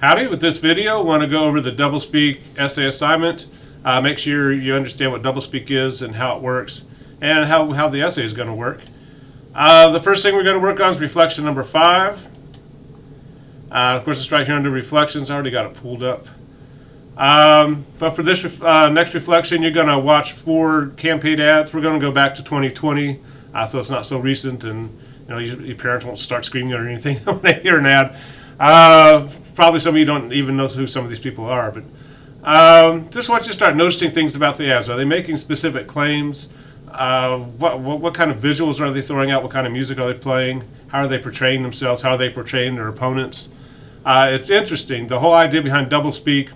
Howdy, with this video, I want to go over the doublespeak essay assignment. Make sure you understand what doublespeak is and how it works, and how the essay is going to work. The first thing we're going to work on is reflection number 5. Of course, it's right here under reflections. I already got it pulled up. But for this next reflection, you're going to watch 4 campaign ads. We're going to go back to 2020, so it's not so recent, and your parents won't start screaming or anything when they hear an ad. Probably some of you don't even know who some of these people are, but just want you to start noticing things about the ads. Are they making specific claims? What kind of visuals are they throwing out? What kind of music are they playing? How are they portraying themselves? How are they portraying their opponents? It's interesting. The whole idea behind doublespeak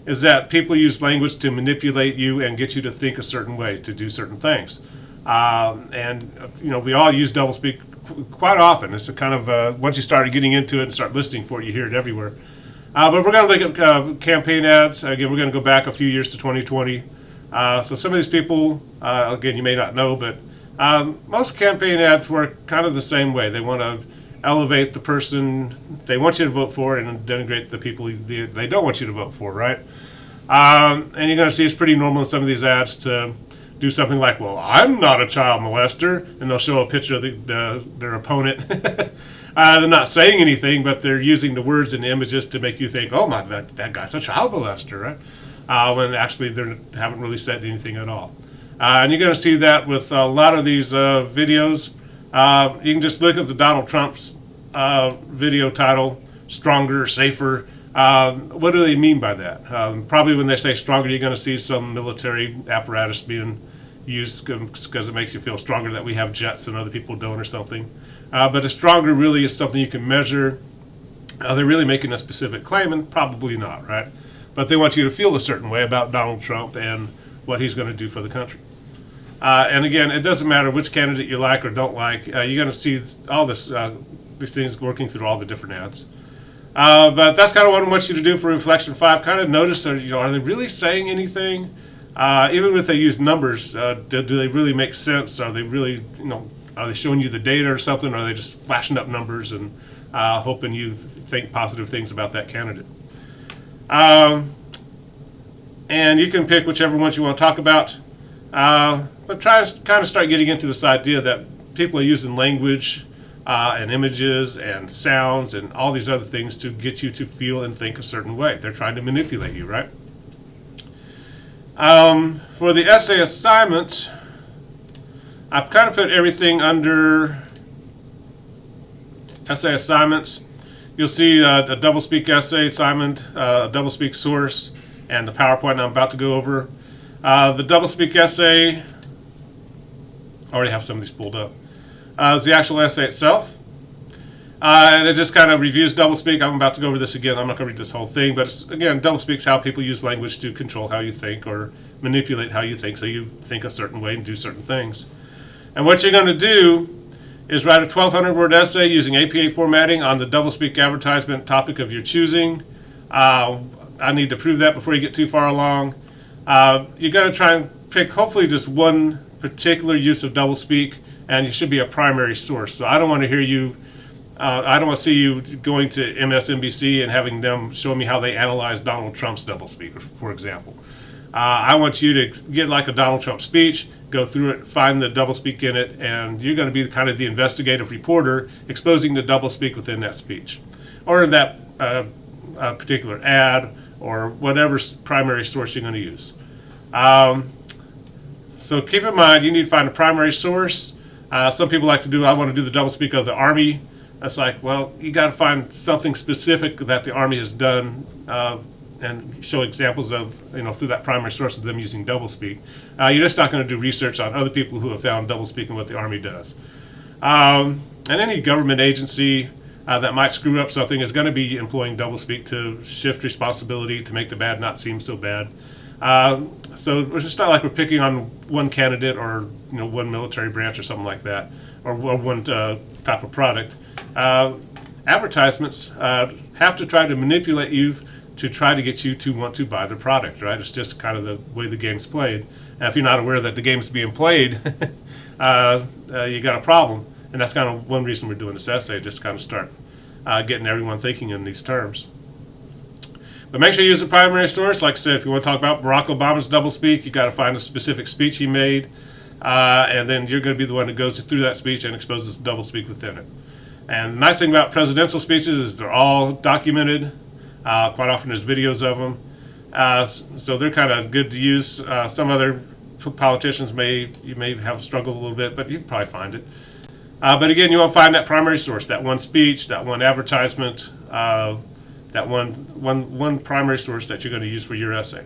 is that people use language to manipulate you and get you to think a certain way, to do certain things. We all use doublespeak quite often. It's a kind of, once you start getting into it and start listening for it, you hear it everywhere. But we're going to look at campaign ads. Again, we're going to go back a few years to 2020. So some of these people, again, you may not know, but most campaign ads work kind of the same way. They want to elevate the person they want you to vote for and denigrate the people they don't want you to vote for, right? And you're going to see it's pretty normal in some of these ads to do something like, well, I'm not a child molester, and they'll show a picture of their opponent. They're not saying anything, but they're using the words and the images to make you think, oh, that guy's a child molester, right? When actually they haven't really said anything at all. And you're going to see that with a lot of these videos. You can just look at the Donald Trump's video title, Stronger, Safer. What do they mean by that? Probably when they say stronger, you're going to see some military apparatus being used because it makes you feel stronger that we have jets and other people don't or something. But a stronger really is something you can measure. Are they really making a specific claim? And probably not, right? But they want you to feel a certain way about Donald Trump and what he's going to do for the country. And again, it doesn't matter which candidate you like or don't like. You're going to see all these things working through all the different ads. But that's kind of what I want you to do for Reflection 5. Kind of notice, are they really saying anything? Even if they use numbers, do they really make sense? Are they really, are they showing you the data or something? Or are they just flashing up numbers and hoping you think positive things about that candidate? And you can pick whichever ones you want to talk about. But try to kind of start getting into this idea that people are using language and images and sounds and all these other things to get you to feel and think a certain way. They're trying to manipulate you, right? For the essay assignment, I've kind of put everything under essay assignments. You'll see a doublespeak essay assignment, a doublespeak source, and the PowerPoint I'm about to go over. The doublespeak essay, I already have some of these pulled up, is the actual essay itself. And it just kind of reviews doublespeak. I'm about to go over this again. I'm not going to read this whole thing, but again, doublespeak is how people use language to control how you think or manipulate how you think, so you think a certain way and do certain things. And what you're going to do is write a 1,200-word essay using APA formatting on the doublespeak advertisement topic of your choosing. I need to prove that before you get too far along. You're going to try and pick hopefully just one particular use of doublespeak, and you should be a primary source. So I don't want to hear you, I don't want to see you going to MSNBC and having them show me how they analyze Donald Trump's doublespeak, for example. I want you to get like a Donald Trump speech, go through it, find the doublespeak in it, and you're going to be kind of the investigative reporter exposing the doublespeak within that speech or in that particular ad or whatever primary source you're going to use. So keep in mind, you need to find a primary source. Some people like to do, I want to do the doublespeak of the Army. That's like, well, you got to find something specific that the Army has done and show examples of, through that primary source of them using doublespeak. You're just not going to do research on other people who have found doublespeak and what the Army does. And any government agency that might screw up something is going to be employing doublespeak to shift responsibility, to make the bad not seem so bad. So it's just not like we're picking on one candidate or one military branch or something like that, or one type of product. Advertisements have to try to manipulate you to try to get you to want to buy the product, right? It's just kind of the way the game's played. And if you're not aware that the game's being played, you got a problem. And that's kind of one reason we're doing this essay, just to kind of start getting everyone thinking in these terms. But make sure you use the primary source. Like I said, if you want to talk about Barack Obama's doublespeak, you got to find a specific speech he made, and then you're going to be the one that goes through that speech and exposes the doublespeak within it. And the nice thing about presidential speeches is they're all documented. Quite often there's videos of them, so they're kind of good to use. Some other politicians you may have struggled a little bit, but you can probably find it. But again, you want to find that primary source, that one speech, that one advertisement, that one primary source that you're going to use for your essay.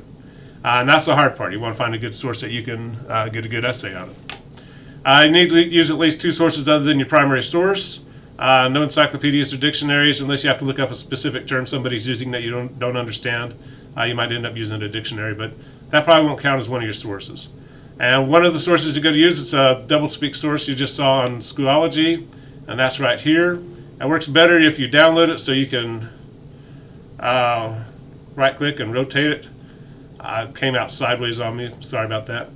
And that's the hard part. You want to find a good source that you can get a good essay out of. You need to use at least two sources other than your primary source. No encyclopedias or dictionaries, unless you have to look up a specific term somebody's using that you don't understand. You might end up using a dictionary, but that probably won't count as one of your sources. And one of the sources you're going to use is a doublespeak source you just saw on Schoology, and that's right here. It works better if you download it so you can right-click and rotate it. It came out sideways on me. Sorry about that.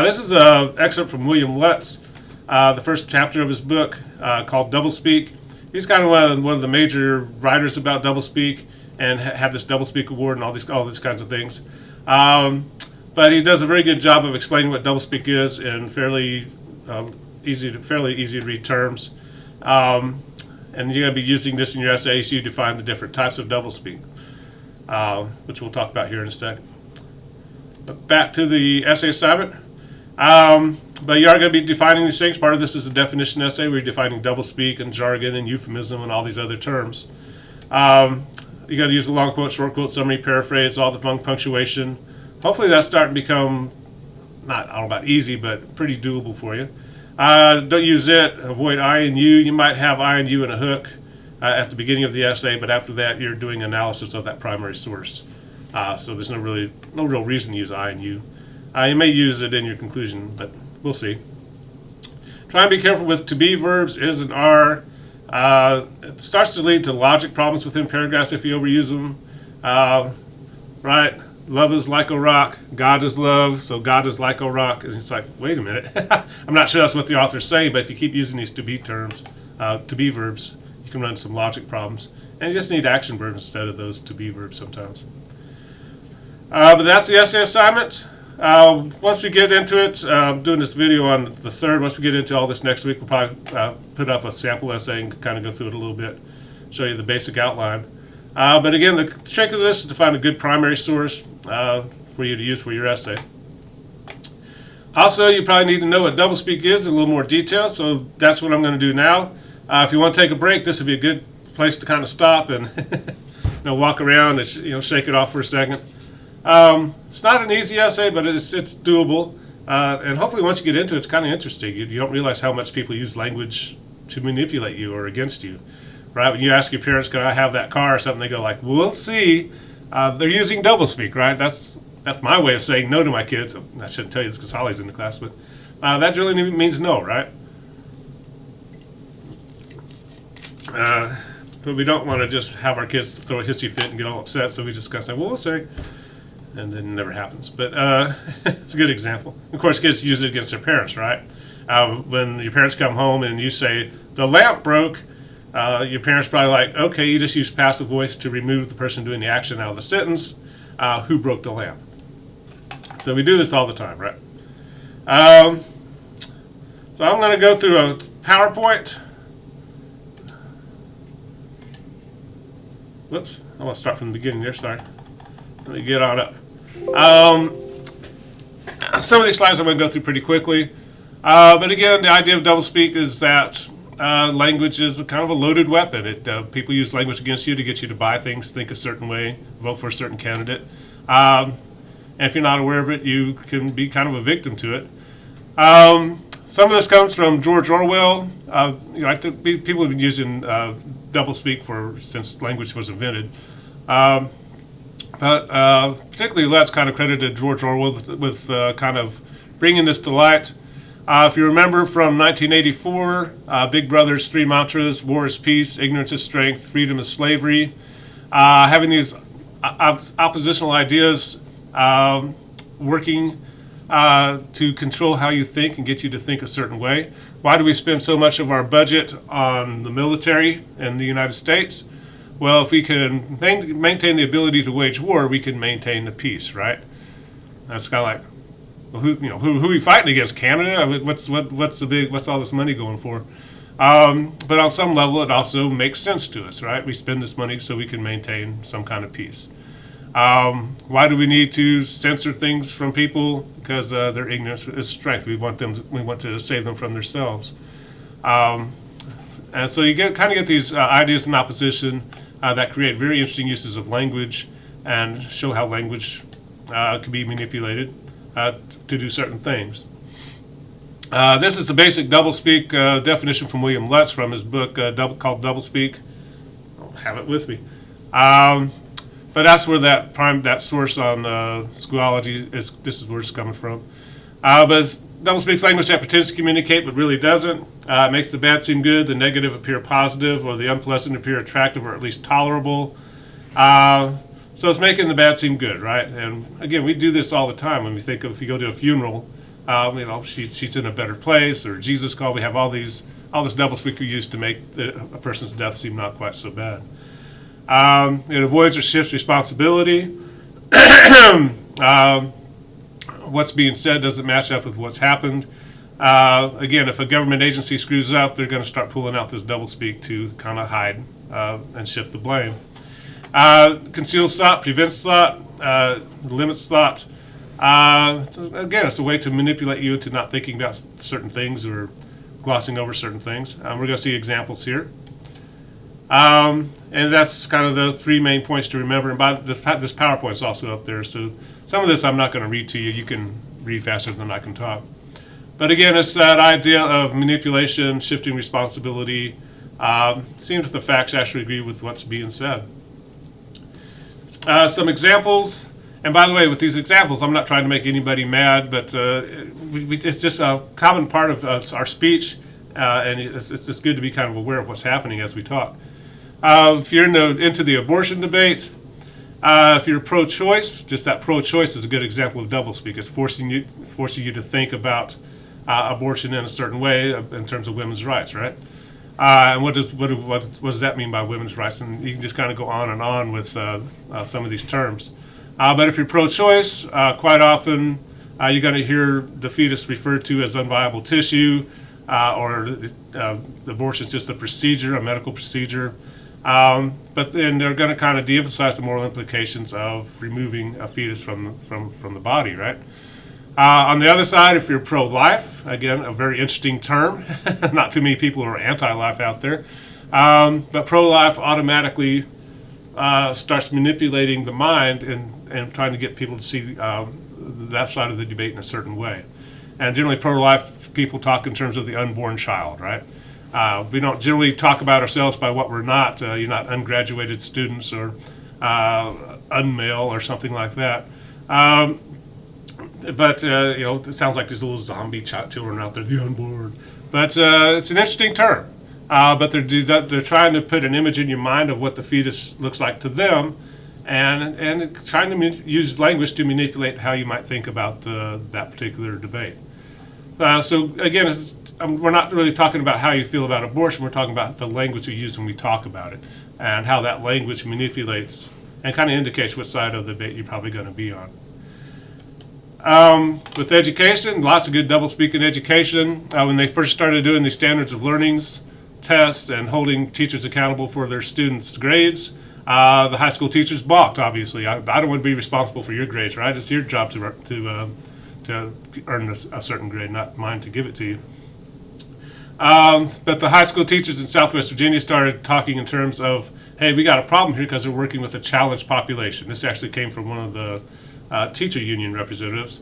This is an excerpt from William Lutz, the first chapter of his book called Doublespeak. He's kind of one of the major writers about doublespeak and had this doublespeak award and all these kinds of things. But he does a very good job of explaining what doublespeak is in fairly easy to read terms. And you're going to be using this in your essay so you define the different types of doublespeak, which we'll talk about here in a second. But back to the essay assignment. But you are going to be defining these things. Part of this is a definition essay where you're defining doublespeak and jargon and euphemism and all these other terms. You got to use the long quote, short quote, summary, paraphrase, all the punctuation. Hopefully that's starting to become, I don't know about easy, but pretty doable for you. Don't use it. Avoid I and you. You might have I and you in a hook at the beginning of the essay, but after that you're doing analysis of that primary source. So there's no real reason to use I and you. You may use it in your conclusion, but we'll see. Try and be careful with to be verbs, is and are. It starts to lead to logic problems within paragraphs if you overuse them. Right? Love is like a rock. God is love, so God is like a rock. And it's like, wait a minute. I'm not sure that's what the author's saying, but if you keep using these to be terms, to be verbs, you can run into some logic problems. And you just need action verbs instead of those to be verbs sometimes. But that's the essay assignment. Once we get into it, I'm doing this video on the 3rd. Once we get into all this next week, we'll probably put up a sample essay and kind of go through it a little bit, show you the basic outline. But again, the trick of this is to find a good primary source for you to use for your essay. Also, you probably need to know what doublespeak is in a little more detail, so that's what I'm going to do now. If you want to take a break, this would be a good place to kind of stop and walk around and shake it off for a second. It's not an easy essay, but it's doable, and hopefully once you get into it, it's kind of interesting. You don't realize how much people use language to manipulate you or against you. Right? When you ask your parents, can I have that car or something, they go like, we'll see. They're using doublespeak, right? That's my way of saying no to my kids. I shouldn't tell you this because Holly's in the class, but that really means no, right? But we don't want to just have our kids throw a hissy fit and get all upset, so we just kind of say, well, we'll see. And then it never happens. But it's a good example. Of course, kids use it against their parents, right? When your parents come home and you say, the lamp broke, your parents probably like, okay, you just use passive voice to remove the person doing the action out of the sentence. Who broke the lamp? So we do this all the time, right? So I'm going to go through a PowerPoint. Whoops, I want to start from the beginning there, sorry. Let me get on up. Some of these slides I'm going to go through pretty quickly. But again, the idea of doublespeak is that language is kind of a loaded weapon. People use language against you to get you to buy things, think a certain way, vote for a certain candidate. And if you're not aware of it, you can be kind of a victim to it. Some of this comes from George Orwell. I think people have been using doublespeak since language was invented. But particularly Let's kind of credited George Orwell with kind of bringing this to light. If you remember from 1984, Big Brother's 3 mantras: war is peace, ignorance is strength, freedom is slavery. Having these oppositional ideas working to control how you think and get you to think a certain way. Why do we spend so much of our budget on the military in the United States? Well, if we can maintain the ability to wage war, we can maintain the peace, right? That's kind of like, well, who are we fighting against? Canada? I mean, what's all this money going for? But on some level, it also makes sense to us, right? We spend this money so we can maintain some kind of peace. Why do we need to censor things from people? Because their ignorance is strength. We want to save them from themselves. And so you kind of get these ideas in opposition that create very interesting uses of language and show how language can be manipulated to do certain things. This is the basic doublespeak definition from William Lutz from his book called Doublespeak. I don't have it with me. But that's where that source on Schoology is. This is where it's coming from. But doublespeak's language that pretends to communicate but really doesn't. It makes the bad seem good, the negative appear positive, or the unpleasant appear attractive or at least tolerable. So it's making the bad seem good, right? And again, we do this all the time when we think of, if you go to a funeral, she's in a better place, or Jesus called. We have all this doublespeak we use to make a person's death seem not quite so bad. It avoids or shifts responsibility. What's being said doesn't match up with what's happened. Again, if a government agency screws up, they're going to start pulling out this doublespeak to kind of hide and shift the blame. Conceals thought, prevents thought, limits thought. Again, it's a way to manipulate you into not thinking about certain things or glossing over certain things. We're going to see examples here. And that's kind of the three main points to remember. And this PowerPoint's also up there, so some of this I'm not going to read to you. You can read faster than I can talk. But again, it's that idea of manipulation, shifting responsibility. Seeing if the facts actually agree with what's being said. Some examples. And by the way, with these examples, I'm not trying to make anybody mad, but it's just a common part of our speech, and it's just good to be kind of aware of what's happening as we talk. If you're into the abortion debate, if you're pro-choice, just that pro-choice is a good example of doublespeak. It's forcing you to think about abortion in a certain way in terms of women's rights, right? And what does that mean by women's rights? And you can just kind of go on and on with some of these terms. But if you're pro-choice, quite often you're going to hear the fetus referred to as unviable tissue, or abortion is just a procedure, a medical procedure. But then they're going to kind of de-emphasize the moral implications of removing a fetus from the body, right? On the other side, if you're pro-life, again, a very interesting term. Not too many people are anti-life out there. But pro-life automatically starts manipulating the mind and trying to get people to see that side of the debate in a certain way. And generally, pro-life people talk in terms of the unborn child, right? We don't generally talk about ourselves by what we're not. You're not ungraduated students or unmale or something like that. But it sounds like these little zombie children out there, the unborn. But it's an interesting term. But they're trying to put an image in your mind of what the fetus looks like to them, and trying to use language to manipulate how you might think about that particular debate. So again, we're not really talking about how you feel about abortion. We're talking about the language we use when we talk about it, and how that language manipulates and kind of indicates what side of the debate you're probably going to be on. With education, lots of good doublespeak in education. When they first started doing the standards of learnings tests and holding teachers accountable for their students' grades, the high school teachers balked, obviously. I don't want to be responsible for your grades, right? It's your job to earn a certain grade, not mine to give it to you. But the high school teachers in Southwest Virginia started talking in terms of, hey, we got a problem here because we're working with a challenged population. This actually came from one of the teacher union representatives.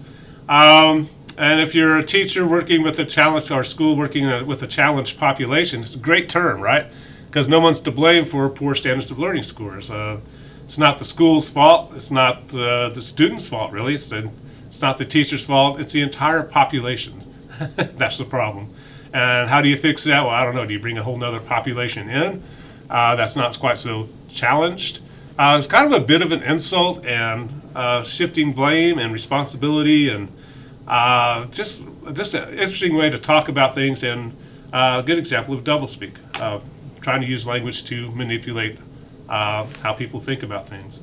And if you're a teacher working with a challenged, or school working with a challenged population, it's a great term, right? Because no one's to blame for poor standards of learning scores. It's not the school's fault. It's not the student's fault, really. It's not the teacher's fault. It's the entire population. That's the problem. And how do you fix that? Well, I don't know. Do you bring a whole nother population in that's not quite so challenged? It's kind of a bit of an insult and shifting blame and responsibility, and just an interesting way to talk about things, and a good example of doublespeak, trying to use language to manipulate how people think about things.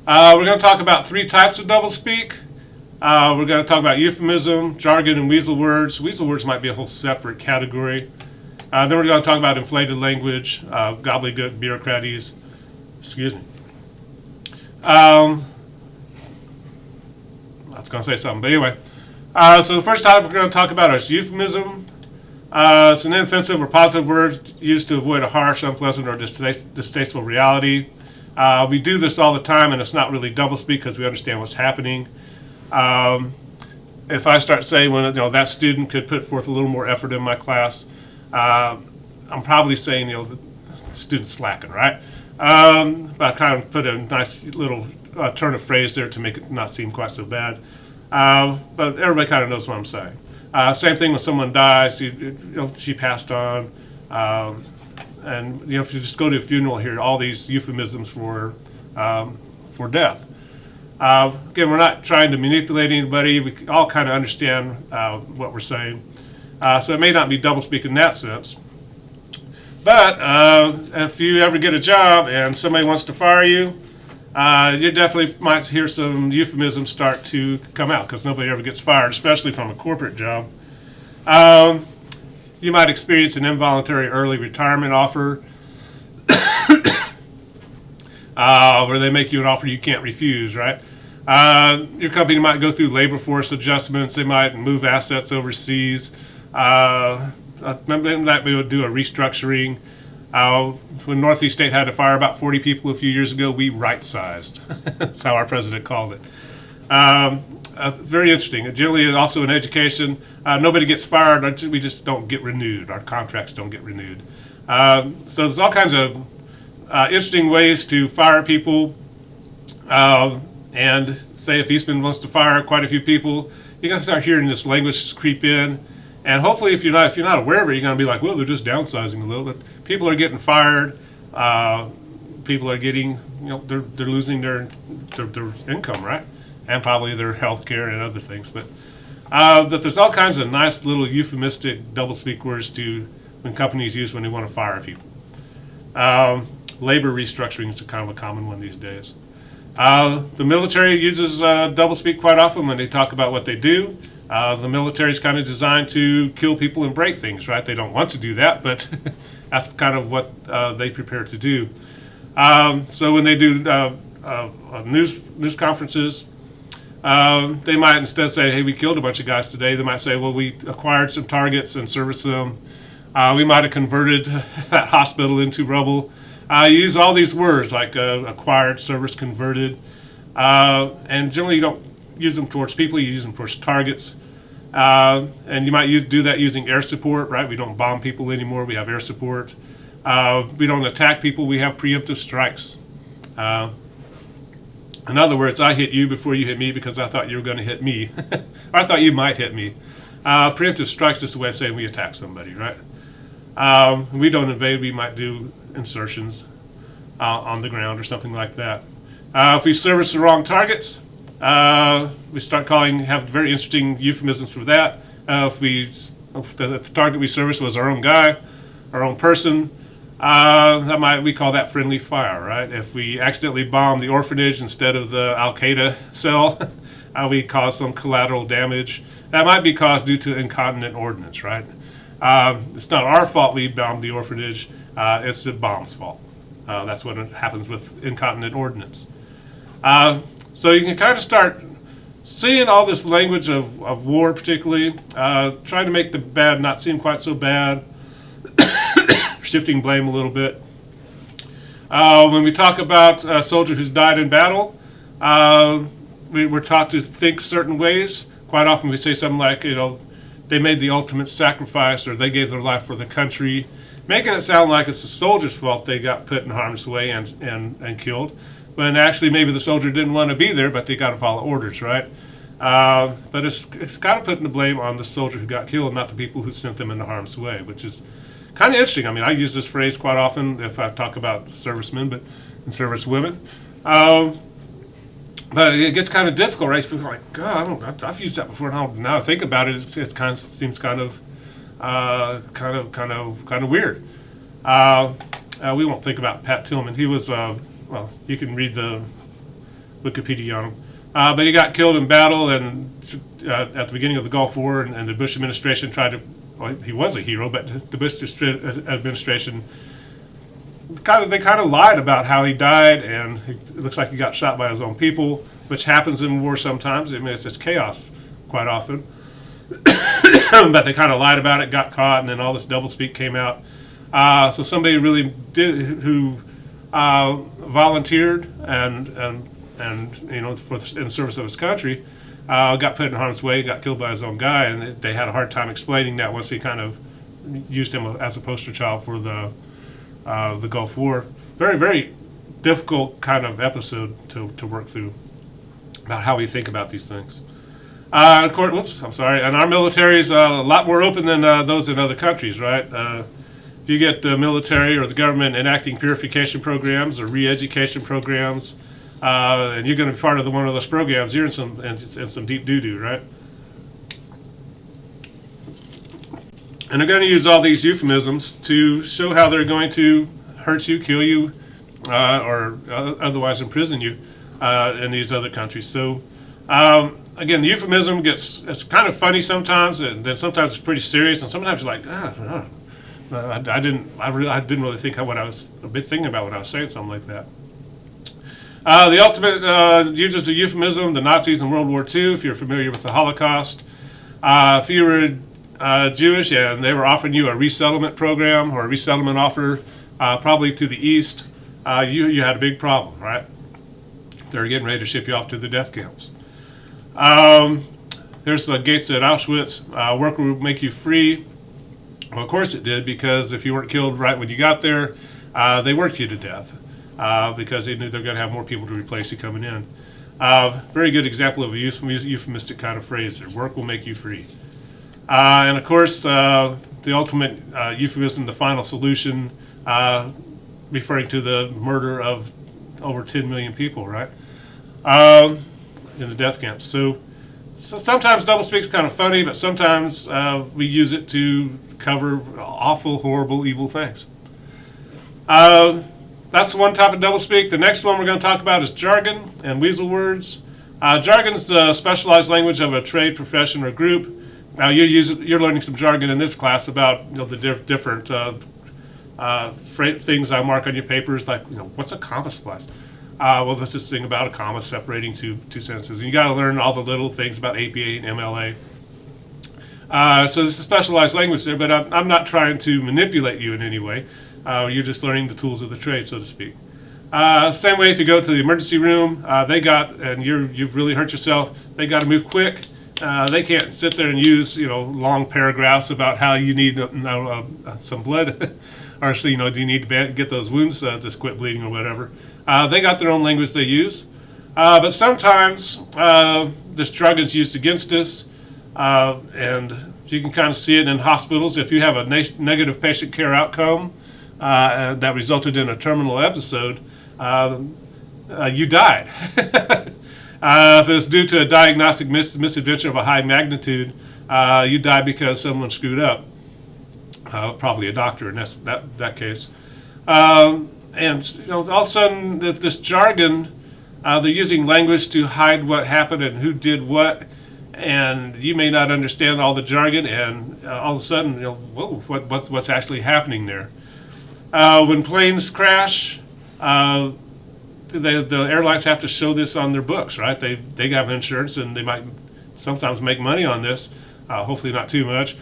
We're going to talk about 3 types of doublespeak. We're going to talk about euphemism, jargon, and weasel words. Weasel words might be a whole separate category. Then we're going to talk about inflated language, gobbledygook, bureaucraties. Excuse me. I was going to say something, but anyway. So the first topic we're going to talk about is euphemism. It's an inoffensive or positive word used to avoid a harsh, unpleasant, or distasteful reality. We do this all the time, and it's not really doublespeak because we understand what's happening. If I start saying, that student could put forth a little more effort in my class, I'm probably saying, the student's slacking, right? But I kind of put a nice little turn of phrase there to make it not seem quite so bad. But everybody kind of knows what I'm saying. Same thing when someone dies, she passed on. And if you just go to a funeral, hear all these euphemisms for death. Again, we're not trying to manipulate anybody. We all kind of understand what we're saying. So it may not be doublespeak in that sense. But if you ever get a job and somebody wants to fire you, you definitely might hear some euphemisms start to come out because nobody ever gets fired, especially from a corporate job. You might experience an involuntary early retirement offer where they make you an offer you can't refuse, right? Your company might go through labor force adjustments. They might move assets overseas. They might be able to do a restructuring. When Northeast State had to fire about 40 people a few years ago, we right-sized. That's how our president called it. Very interesting. Generally, also in education, nobody gets fired. We just don't get renewed. Our contracts don't get renewed. So there's all kinds of interesting ways to fire people. And say if Eastman wants to fire quite a few people, you're going to start hearing this language creep in. And hopefully, if you're not aware of it, you're going to be like, well, they're just downsizing a little bit. People are getting fired. People are getting, they're losing their income, right? And probably their health care and other things. But there's all kinds of nice little euphemistic doublespeak words when companies use when they want to fire people. Labor restructuring is kind of a common one these days. The military uses doublespeak quite often when they talk about what they do. The military is kind of designed to kill people and break things, right? They don't want to do that, but that's kind of what they prepare to do. So when they do news conferences, they might instead say, hey, we killed a bunch of guys today. They might say, well, we acquired some targets and serviced them. We might have converted that hospital into rubble. You use all these words like acquired, serviced, converted. And generally you don't use them towards people, you use them towards targets. And you might do that using air support, right? We don't bomb people anymore, we have air support. We don't attack people, we have preemptive strikes. In other words, I hit you before you hit me because I thought you were going to hit me. Or I thought you might hit me. Preemptive strikes is just a way of saying we attack somebody, right? We don't invade, we might do insertions on the ground or something like that. If we service the wrong targets, we start have very interesting euphemisms for that. If the target we service was our own guy, our own person, we call that friendly fire, right? If we accidentally bomb the orphanage instead of the Al-Qaeda cell, we cause some collateral damage. That might be caused due to incontinent ordnance, right? It's not our fault we bombed the orphanage, it's the bomb's fault. That's what happens with incontinent ordnance. So you can kind of start seeing all this language of war particularly, trying to make the bad not seem quite so bad, shifting blame a little bit. When we talk about a soldier who's died in battle, we're taught to think certain ways. Quite often we say something like, they made the ultimate sacrifice or they gave their life for the country, making it sound like it's the soldier's fault they got put in harm's way and killed. When actually maybe the soldier didn't want to be there, but they got to follow orders, right? But it's kind of putting the blame on the soldier who got killed, not the people who sent them into harm's way, which is kind of interesting. I mean, I use this phrase quite often if I talk about servicemen and servicewomen. But it gets kind of difficult, right? You feel like, God, I've used that before. Now I think about it, it seems kind of weird. we won't think about Pat Tillman. He was, well, you can read the Wikipedia on him. But he got killed in battle and at the beginning of the Gulf War, and the Bush administration tried to, well, he was a hero, but the Bush administration they kind of lied about how he died, and it looks like he got shot by his own people, which happens in war sometimes. I mean, it's chaos quite often. But they kind of lied about it, got caught, and then all this doublespeak came out. So somebody really did who volunteered and you know, in service of his country, got put in harm's way, got killed by his own guy, and they had a hard time explaining that once he kind of used him as a poster child for the Gulf War. Very, very difficult kind of episode to work through about how we think about these things. And of course, and our military is a lot more open than those in other countries, right? If you get the military or the government enacting purification programs or re-education programs, and you're going to be part of one of those programs, you're in some deep doo-doo, right? And they're going to use all these euphemisms to show how they're going to hurt you, kill you, or otherwise imprison you in these other countries. So again, the euphemism it's kind of funny sometimes, and then sometimes it's pretty serious, and sometimes you're like, I didn't really think what I was thinking about when I was saying something like that. The ultimate uses of euphemism, the Nazis in World War II, if you're familiar with the Holocaust. If you were Jewish and they were offering you a resettlement program or a resettlement offer, probably to the east, you had a big problem, right? They're getting ready to ship you off to the death camps. There's the gates at Auschwitz. Work will make you free. Well, of course it did, because if you weren't killed right when you got there, they worked you to death because they knew they're going to have more people to replace you coming in. Very good example of a euphemistic kind of phrase there. Work will make you free. And of course, the ultimate euphemism, the final solution, referring to the murder of over 10 million people, right? In the death camps. So sometimes doublespeak is kind of funny, but sometimes we use it to cover awful, horrible, evil things. That's one type of doublespeak. The next one we're going to talk about is jargon and weasel words. Jargon's the specialized language of a trade, profession, or group. Now you're learning some jargon in this class about the different things I mark on your papers, like what's a comma splice? Well, there's this thing about a comma separating two sentences, and you got to learn all the little things about APA and MLA. So this is specialized language there, but I'm not trying to manipulate you in any way. You're just learning the tools of the trade, so to speak. Same way if you go to the emergency room, and you've really hurt yourself, they got to move quick. They can't sit there and use long paragraphs about how you need some blood, or do you need to get those wounds just quit bleeding or whatever. They got their own language they use, but sometimes this jargon's used against us, and you can kind of see it in hospitals. If you have a negative patient care outcome that resulted in a terminal episode, you died. If it's due to a diagnostic misadventure of a high magnitude, you died because someone screwed up. Probably a doctor in that case. And all of a sudden, this jargon, they're using language to hide what happened and who did what, and you may not understand all the jargon, and all of a sudden, whoa, what's actually happening there? When planes crash, the airlines have to show this on their books, right? They have insurance, and they might sometimes make money on this. Hopefully not too much.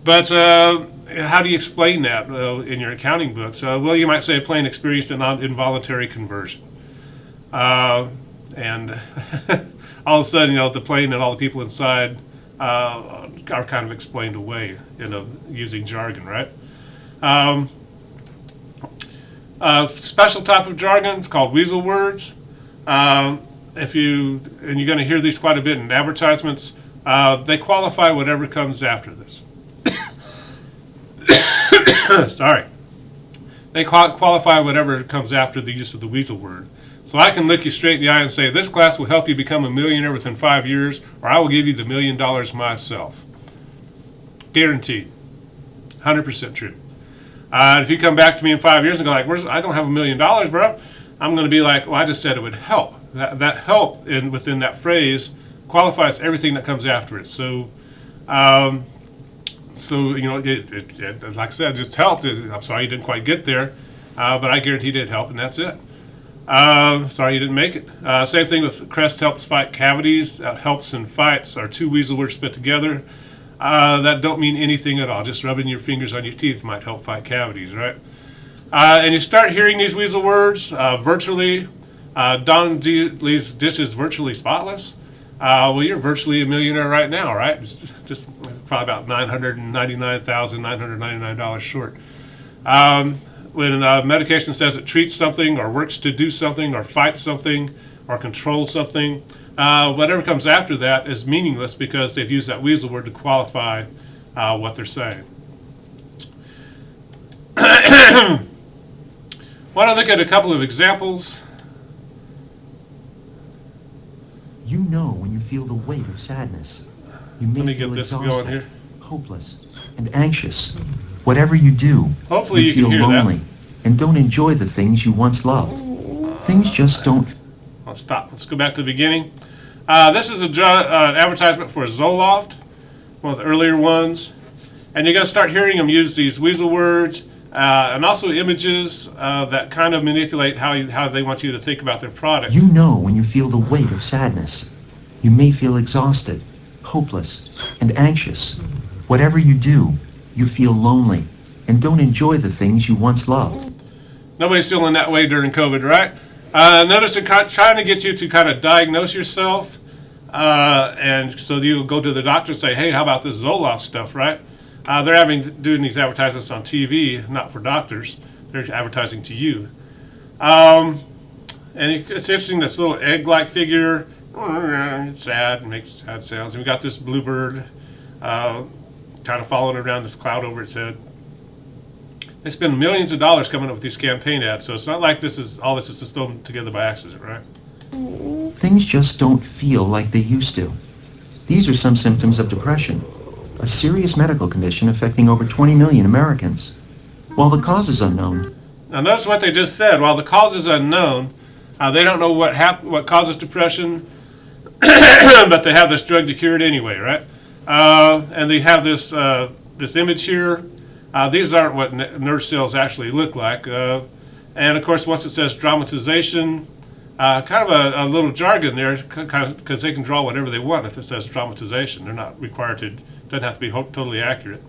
But how do you explain that in your accounting books? Well, you might say a plane experienced an involuntary conversion. And all of a sudden, the plane and all the people inside are kind of explained away using jargon, right? Special type of jargon, it's called weasel words. And you're going to hear these quite a bit in advertisements, they qualify whatever comes after this. Sorry. They qualify whatever comes after the use of the weasel word. So I can look you straight in the eye and say, this class will help you become a millionaire within 5 years, or I will give you the $1 million myself. Guaranteed. 100% true. If you come back to me in 5 years and go like, I don't have $1 million, bro, I'm going to be like, well, I just said it would help. That help within that phrase qualifies everything that comes after it. So, you know, it like I said, just helped. I'm sorry you didn't quite get there, but I guarantee it helped, and that's it. Sorry you didn't make it. Same thing with crest helps fight cavities. Helps and fights are two weasel words put together. That don't mean anything at all. Just rubbing your fingers on your teeth might help fight cavities, right? And you start hearing these weasel words virtually. Don leaves dishes virtually spotless. Well, you're virtually a millionaire right now, right? Just probably about $999,999 short. When medication says it treats something or works to do something or fights something or controls something, whatever comes after that is meaningless because they've used that weasel word to qualify what they're saying. Want to look at a couple of examples? You know when you feel the weight of sadness. You may feel exhausted, hopeless, and anxious. Whatever you do, hopefully you feel lonely and don't enjoy the things you once loved. Things just don't. I'll stop. Let's go back to the beginning. This is an advertisement for Zoloft, one of the earlier ones. And you're going to start hearing them use these weasel words and also images that kind of manipulate how they want you to think about their product. You know when you feel the weight of sadness. You may feel exhausted, hopeless, and anxious. Whatever you do, you feel lonely and don't enjoy the things you once loved. Nobody's feeling that way during COVID, right? Notice they're trying to get you to kind of diagnose yourself. And so you go to the doctor and say, hey, how about this Zoloft stuff, right? They're doing these advertisements on TV, not for doctors. They're advertising to you. And it's interesting, this little egg-like figure. It's sad, makes sad sounds. And we got this bluebird kind of following around this cloud over its head. They spend millions of dollars coming up with these campaign ads, so it's not like all this is just thrown together by accident, right? Things just don't feel like they used to. These are some symptoms of depression, a serious medical condition affecting over 20 million Americans. While the cause is unknown. Now notice what they just said. While the cause is unknown, they don't know what causes depression, but they have this drug to cure it anyway, right? And they have this image here. These aren't what nerve cells actually look like. And of course, once it says dramatization, kind of a little jargon there, kind of because they can draw whatever they want if it says dramatization. They're not required to, doesn't have to be totally accurate.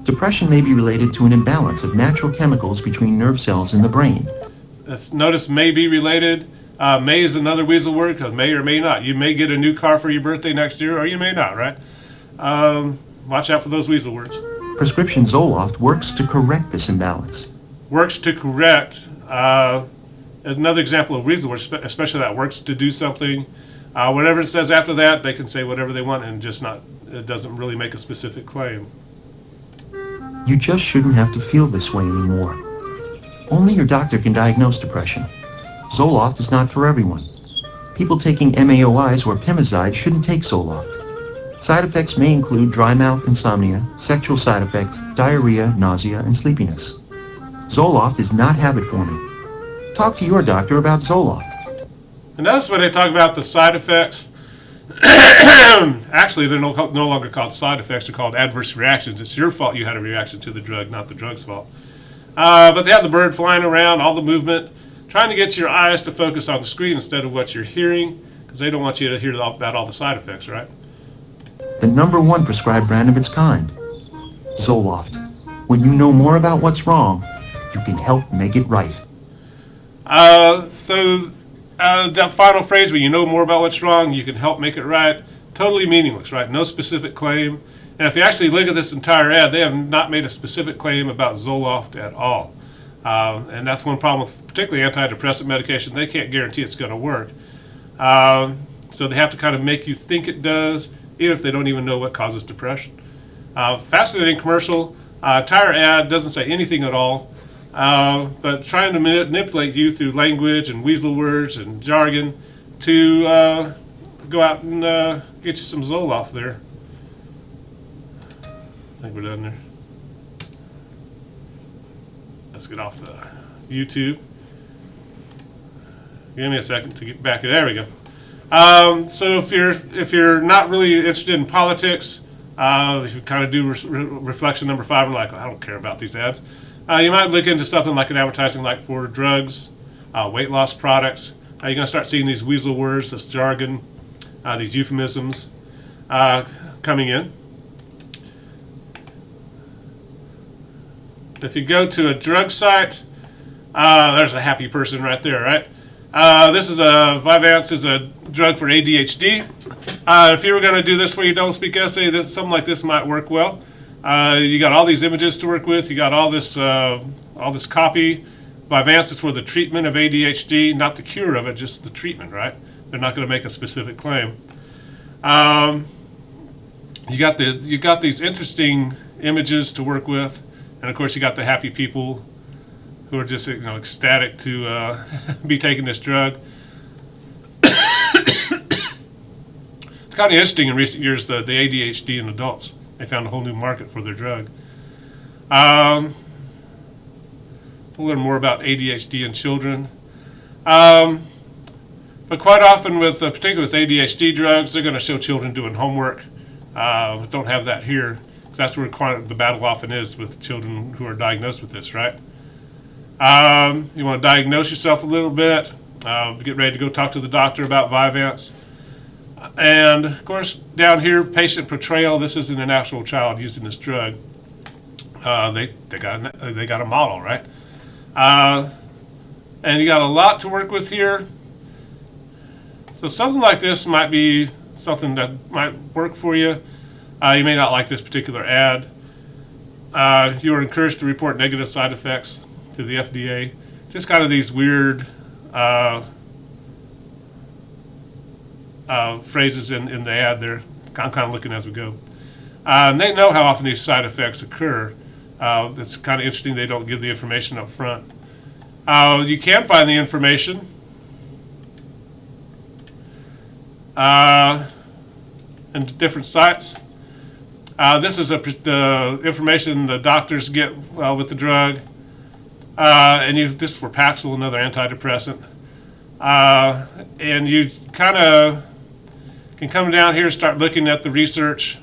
Depression may be related to an imbalance of natural chemicals between nerve cells in the brain. Notice may be related. May is another weasel word because may or may not. You may get a new car for your birthday next year, or you may not, right? Watch out for those weasel words. Prescription Zoloft works to correct this imbalance. Works to correct. Another example of weasel words, especially that works to do something. Whatever it says after that, they can say whatever they want and it doesn't really make a specific claim. You just shouldn't have to feel this way anymore. Only your doctor can diagnose depression. Zoloft is not for everyone. People taking MAOIs or Pimozide shouldn't take Zoloft. Side effects may include dry mouth, insomnia, sexual side effects, diarrhea, nausea, and sleepiness. Zoloft is not habit-forming. Talk to your doctor about Zoloft. And notice when they talk about the side effects, actually they're no longer called side effects, they're called adverse reactions. It's your fault you had a reaction to the drug, not the drug's fault. But they have the bird flying around, all the movement, trying to get your eyes to focus on the screen instead of what you're hearing, because they don't want you to hear about all the side effects, right? The -- prescribed brand of its kind. Zoloft. When you know more about what's wrong, you can help make it right. That final phrase, when you know more about what's wrong, you can help make it right, totally meaningless, right? No specific claim. And if you actually look at this entire ad, they have not made a specific claim about Zoloft at all. And that's one problem with particularly antidepressant medication. They can't guarantee it's going to work. So they have to kind of make you think it does, even if they don't even know what causes depression. Fascinating commercial. Entire ad doesn't say anything at all, but trying to manipulate you through language and weasel words and jargon to go out and get you some Zoloft there. I think we're done there. Let's get off the YouTube. Give me a second to get back. There we go. So if you're not really interested in politics, if you kind of do reflection number 5 and like, I don't care about these ads, you might look into something like an advertising like for drugs, weight loss products. You're going to start seeing these weasel words, this jargon, these euphemisms coming in. If you go to a drug site, there's a happy person right there, right? This is Vyvanse is a drug for ADHD. If you were going to do this for your double speak essay, something like this might work well. You got all these images to work with. You got all this copy. Vyvanse is for the treatment of ADHD, not the cure of it, just the treatment, right? They're not going to make a specific claim. You got these interesting images to work with, and of course you got the happy people who are just ecstatic to be taking this drug. It's kind of interesting in recent years the ADHD in adults. They found a whole new market for their drug. We'll learn more about ADHD in children. But quite often, particularly with ADHD drugs, they're going to show children doing homework. Don't have that here. That's where the battle often is with children who are diagnosed with this, right? You want to diagnose yourself a little bit, get ready to go talk to the doctor about Vyvanse. And of course, down here, patient portrayal. This isn't an actual child using this drug. They got a model, right? And you got a lot to work with here. So something like this might be something that might work for you. You may not like this particular ad. You are encouraged to report negative side effects to the FDA. Just kind of these weird phrases in the ad there. I'm kind of looking as we go. And they know how often these side effects occur. It's kind of interesting they don't give the information up front. You can find the information in different sites. This is the information the doctors get with the drug. And this is for Paxil, another antidepressant. And you kind of can come down here and start looking at the research.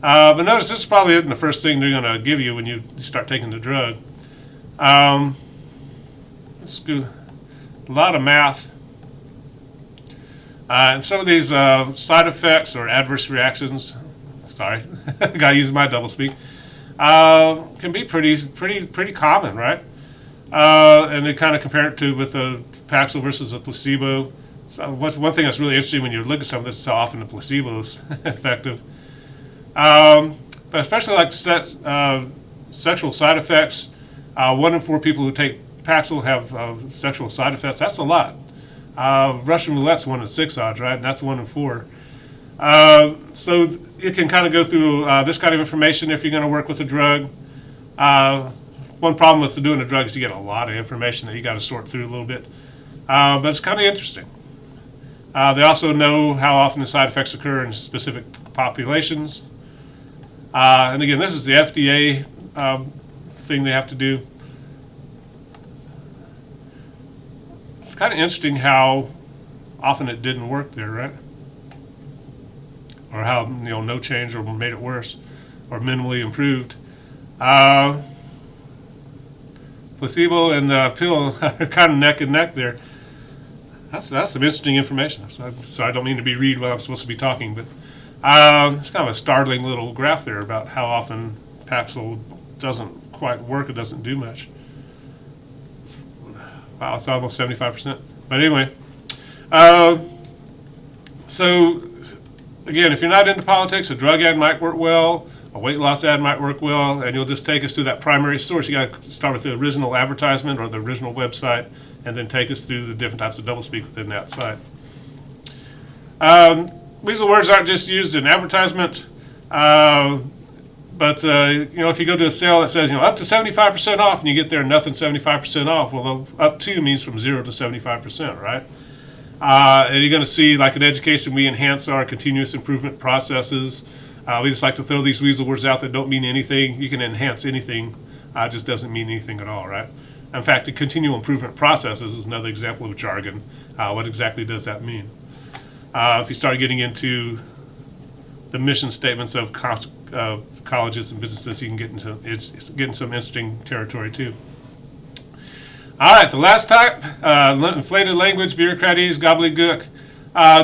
But notice this probably isn't the first thing they're going to give you when you start taking the drug. Let's do a lot of math. And some of these side effects or adverse reactions, sorry, gotta use my doublespeak, can be pretty common, right? And they kind of compare it to with a Paxil versus a placebo. So one thing that's really interesting when you look at some of this is how often the placebo is effective. But especially like sexual side effects, 1 in 4 people who take Paxil have sexual side effects. That's a lot. Russian roulette's 1 in 6 odds, right? And that's 1 in 4. So you can kind of go through this kind of information if you're going to work with a drug. One problem with doing a drug is you get a lot of information that you got to sort through a little bit. But it's kind of interesting. They also know how often the side effects occur in specific populations. And again, this is the FDA thing they have to do. It's kind of interesting how often it didn't work there, right? Or how no change or made it worse or minimally improved. Placebo and the pill are kind of neck and neck there. That's some interesting information. So I don't mean to be read while I'm supposed to be talking, but it's kind of a startling little graph there about how often Paxil doesn't quite work. It doesn't do much. Wow, it's almost 75%. But anyway, so again, if you're not into politics, a drug ad might work well, a weight loss ad might work well, and you'll just take us through that primary source. You got to start with the original advertisement or the original website, and then take us through the different types of doublespeak within that site. Weasel words aren't just used in advertisement, but if you go to a sale that says up to 75% off, and you get there and nothing 75% off, well, up to means from 0 to 75%, right? And you're going to see, like in education, we enhance our continuous improvement processes. We just like to throw these weasel words out that don't mean anything. You can enhance anything just doesn't mean anything at all, right? In fact, the continual improvement processes is another example of jargon. What exactly does that mean? If you start getting into the mission statements of colleges and businesses, you can get into it's getting some interesting territory too. All right, the last type, inflated language, bureaucratese, gobbledygook.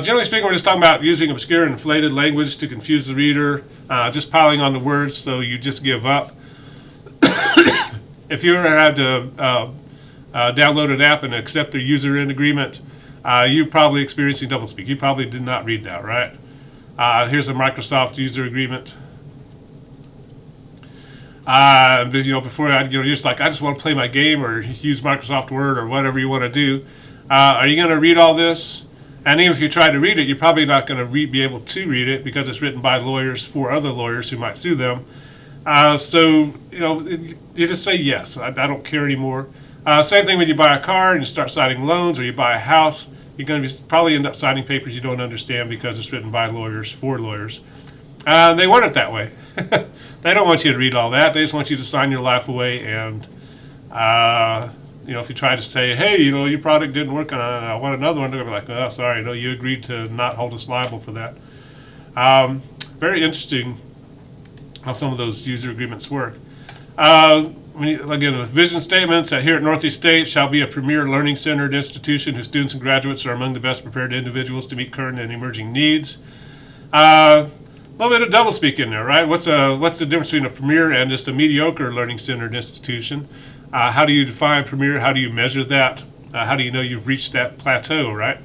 Generally speaking, we're just talking about using obscure and inflated language to confuse the reader, just piling on the words so you just give up. If you ever had to download an app and accept their user end agreement, you're probably experiencing doublespeak. You probably did not read that, right? Here's a Microsoft user agreement. Before you're just like, I just want to play my game or use Microsoft Word or whatever you want to do. Are you going to read all this? And even if you try to read it, you're probably not going to be able to read it because it's written by lawyers for other lawyers who might sue them. You just say yes. I don't care anymore. Same thing when you buy a car and you start signing loans, or you buy a house. You're going to probably end up signing papers you don't understand because it's written by lawyers for lawyers. They want it that way. They don't want you to read all that. They just want you to sign your life away. And if you try to say, hey, your product didn't work and I want another one, they're going to be like, oh, sorry, no, you agreed to not hold us liable for that. Very interesting how some of those user agreements work. Again, with vision statements, here at Northeast State shall be a premier learning-centered institution whose students and graduates are among the best prepared individuals to meet current and emerging needs. A little bit of doublespeak in there, right? What's the difference between a premier and just a mediocre learning-centered institution? How do you define premier? How do you measure that? How do you know you've reached that plateau, right?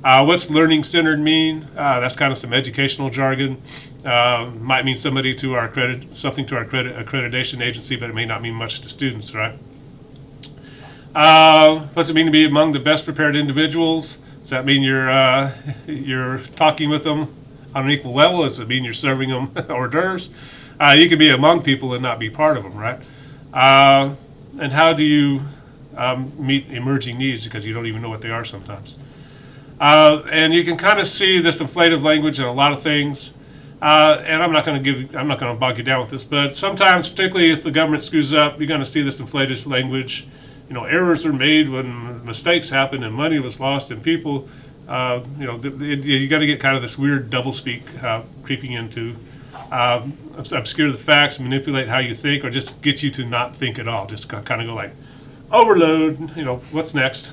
What's learning-centered mean? That's kind of some educational jargon. Might mean something to our accreditation agency, but it may not mean much to students, right? What's it mean to be among the best prepared individuals? Does that mean you're talking with them on an equal level? Does it mean you're serving them hors d'oeuvres? You can be among people and not be part of them, right? And how do you meet emerging needs, because you don't even know what they are sometimes? And you can kind of see this inflated language in a lot of things. And I'm not going to bog you down with this, but sometimes, particularly if the government screws up, you're going to see this inflated language. Errors are made when mistakes happen and money was lost and people, you got to get kind of this weird doublespeak creeping into, obscure the facts, manipulate how you think, or just get you to not think at all. Just kind of go like, overload, what's next?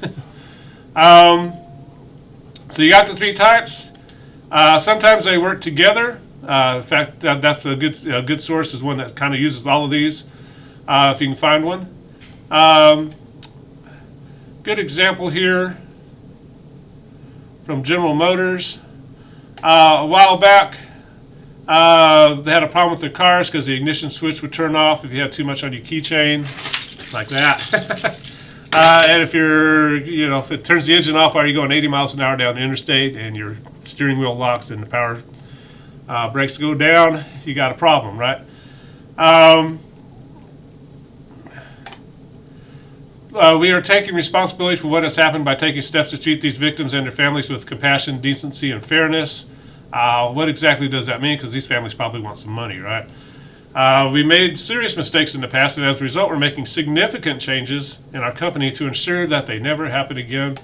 So you got the three types. Sometimes they work together. In fact, that's a good source is one that kind of uses all of these, if you can find one. Good example here from General Motors. A while back, they had a problem with their cars because the ignition switch would turn off if you had too much on your keychain, like that. And if if it turns the engine off while you're going 80 miles an hour down the interstate and your steering wheel locks and the power brakes go down, you got a problem, right? We are taking responsibility for what has happened by taking steps to treat these victims and their families with compassion, decency, and fairness. What exactly does that mean? Because these families probably want some money, right? We made serious mistakes in the past, and as a result, we're making significant changes in our company to ensure that they never happen again.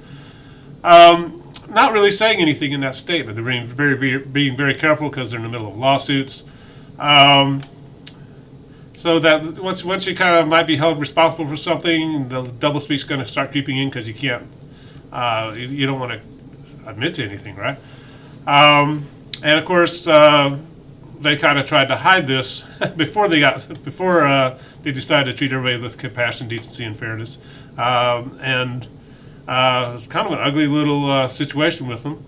Not really saying anything in that statement. They're being very careful because they're in the middle of lawsuits. So that once you kind of might be held responsible for something, the doublespeak's going to start creeping in because you can't, you don't want to admit to anything, right? And of course, they kind of tried to hide this before they decided to treat everybody with compassion, decency, and fairness. And it's kind of an ugly little situation with them.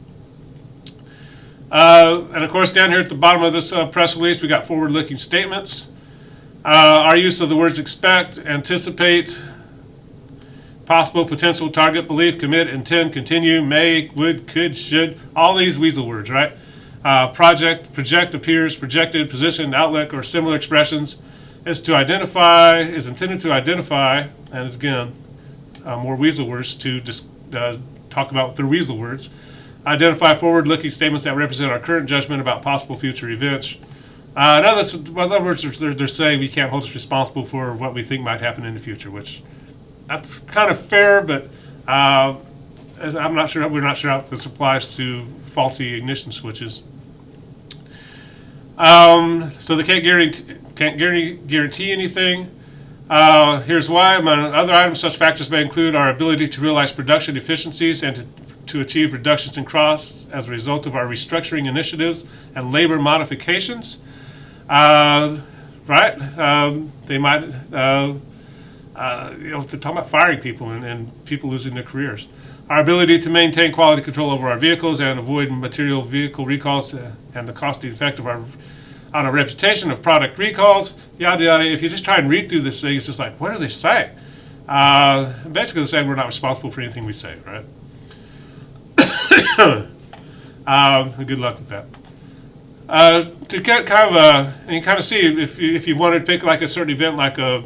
And of course, down here at the bottom of this press release, we got forward-looking statements. Our use of the words expect, anticipate, possible, potential, target, believe, commit, intend, continue, may, would, could, should, all these weasel words, right? Project, appears, projected, position, outlook, or similar expressions is intended to identify, and again, more weasel words to just talk about through weasel words, identify forward-looking statements that represent our current judgment about possible future events. In other words, they're saying we can't hold us responsible for what we think might happen in the future, which that's kind of fair, but I'm not sure. We're not sure how this applies to faulty ignition switches. So they can't guarantee anything. Here's why. Among other items, such factors may include our ability to realize production efficiencies and to achieve reductions in costs as a result of our restructuring initiatives and labor modifications. Right? They might, they're talking about firing people and people losing their careers. Our ability to maintain quality control over our vehicles and avoid material vehicle recalls and the costly effect of on our reputation of product recalls, yada yada. If you just try and read through this thing, it's just like, what are they saying? Basically, they're saying we're not responsible for anything we say, right? Good luck with that. To get kind of and you kind of see if you wanted to pick like a certain event, like a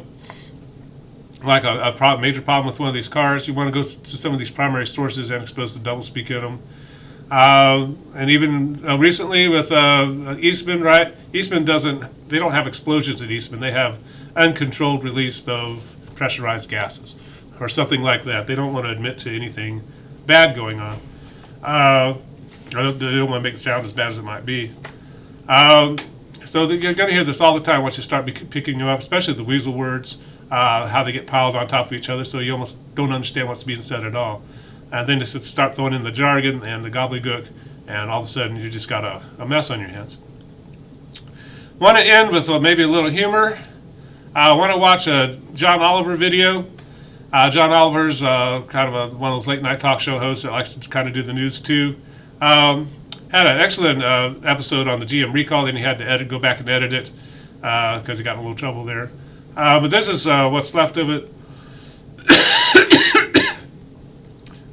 major problem with one of these cars, you want to go to some of these primary sources and expose the doublespeak in them. And even recently with Eastman, right? Eastman they don't have explosions at Eastman. They have uncontrolled release of pressurized gases or something like that. They don't want to admit to anything bad going on. They don't want to make it sound as bad as it might be. So you're going to hear this all the time once you start picking them up, especially the weasel words, how they get piled on top of each other, so you almost don't understand what's being said at all. And then just start throwing in the jargon and the gobbledygook, and all of a sudden you just got a mess on your hands. Want to end with maybe a little humor. I want to watch a John Oliver video. John Oliver's kind of one of those late night talk show hosts that likes to kind of do the news too. Had an excellent episode on the GM recall. Then he had to go back and edit it because he got in a little trouble there. But this is what's left of it.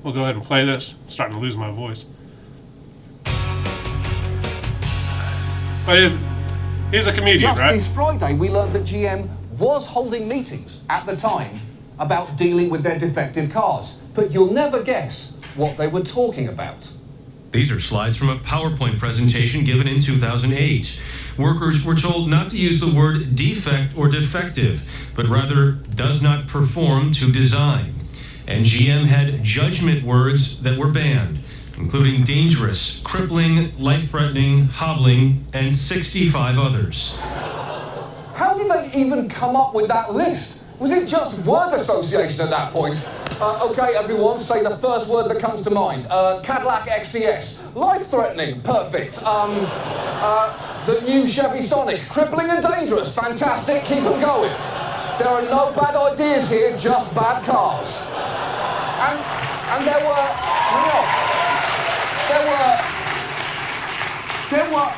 We'll go ahead and play this. I'm starting to lose my voice. But he's a comedian, Just right? this Friday, we learned that GM was holding meetings at the time about dealing with their defective cars. But you'll never guess what they were talking about. These are slides from a PowerPoint presentation given in 2008. Workers were told not to use the word defect or defective, but rather does not perform to design. And GM had judgment words that were banned, including dangerous, crippling, life-threatening, hobbling, and 65 others. How did they even come up with that list? Was it just word association at that point? Okay, everyone, say the first word that comes to mind. Cadillac XCS. Life-threatening. Perfect. The new Chevy Sonic. Crippling and dangerous. Fantastic. Keep them going. There are no bad ideas here, just bad cars. And there were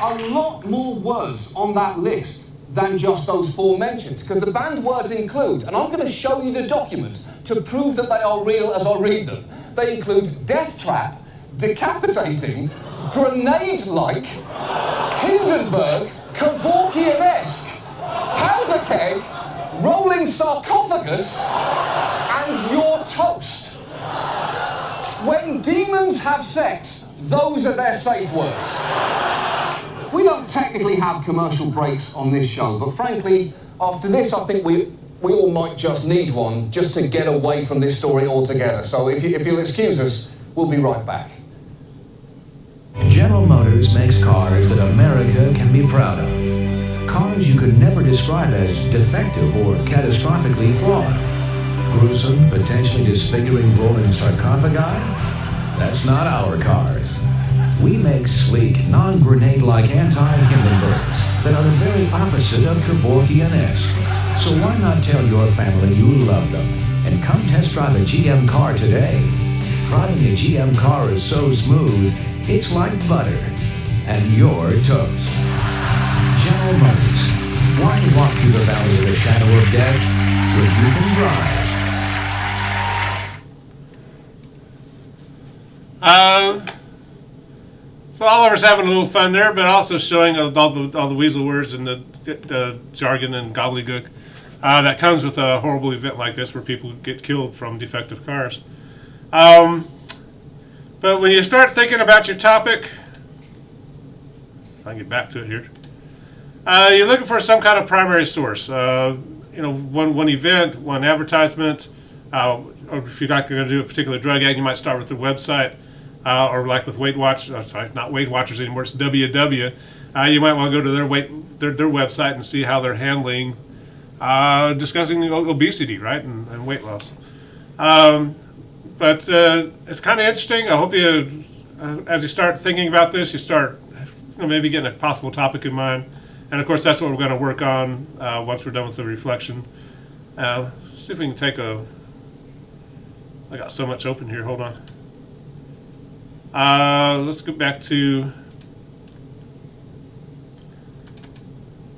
a lot more words on that list than just those four mentioned, because the banned words include, and I'm going to show you the document to prove that they are real as I read them. They include death trap, decapitating, grenade-like, Hindenburg, Kevorkian-esque, powder keg, rolling sarcophagus, and your toast. When demons have sex, those are their safe words. We don't technically have commercial breaks on this show, but frankly, after this, I think we all might just need one just to get away from this story altogether. So if you'll excuse us, we'll be right back. General Motors makes cars that America can be proud of. Cars you could never describe as defective or catastrophically flawed. Gruesome, potentially disfiguring rolling sarcophagi? That's not our cars. We make sleek, non-grenade-like anti-Hindenburgs that are the very opposite of Kevorkian-esque. So why not tell your family you love them and come test drive a GM car today? Driving a GM car is so smooth, it's like butter. And you're toast. General Motors. Why walk through the valley of the shadow of death when you can drive? So Oliver's having a little fun there, but also showing all the weasel words and the jargon and gobbledygook that comes with a horrible event like this where people get killed from defective cars. But when you start thinking about your topic, if I can get back to it here, You're looking for some kind of primary source. One event, one advertisement, or if you're not going to do a particular drug ad, you might start with the website, or like with Weight Watchers, not Weight Watchers anymore, it's WW. You might want to go to their website and see how they're handling discussing obesity, right, and weight loss. But it's kind of interesting. I hope you, as you start thinking about this, you start maybe getting a possible topic in mind. And of course, that's what we're going to work on once we're done with the reflection. See if we can take a. I got so much open here. Hold on. Let's go back to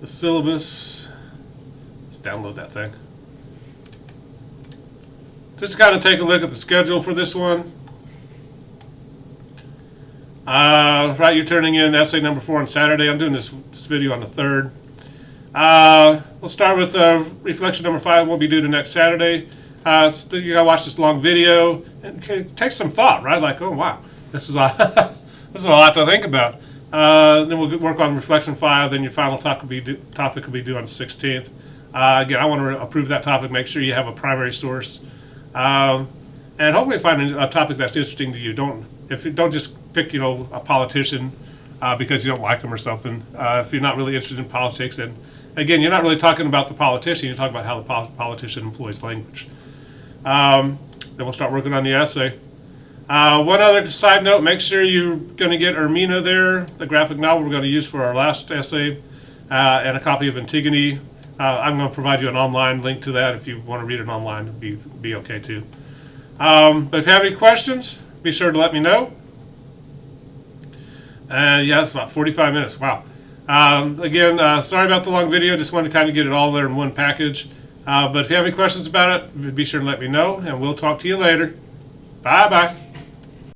the syllabus. Let's download that thing. Just to kind of take a look at the schedule for this one. Right, you're turning in essay number 4 on Saturday. I'm doing this video on the 3rd. We'll start with reflection number 5. Won't be due to next Saturday. So you gotta watch this long video and take some thought, right? Like, oh wow, this is a this is a lot to think about. Then we'll work on reflection 5. Then your final topic will be due on the 16th. Again, I want to approve that topic. Make sure you have a primary source, and hopefully find a topic that's interesting to you. Don't just pick a politician because you don't like them or something. If you're not really interested in politics, then again, you're not really talking about the politician. You're talking about how the politician employs language. Then we'll start working on the essay. One other side note: make sure you're going to get Ermina there, the graphic novel we're going to use for our last essay, and a copy of Antigone. I'm going to provide you an online link to that if you want to read it online. It'd be okay too. But if you have any questions, be sure to let me know. Yeah, it's about 45 minutes. Wow. Again, sorry about the long video. Just wanted to kind of get it all there in one package. But if you have any questions about it, be sure to let me know, and we'll talk to you later. Bye-bye.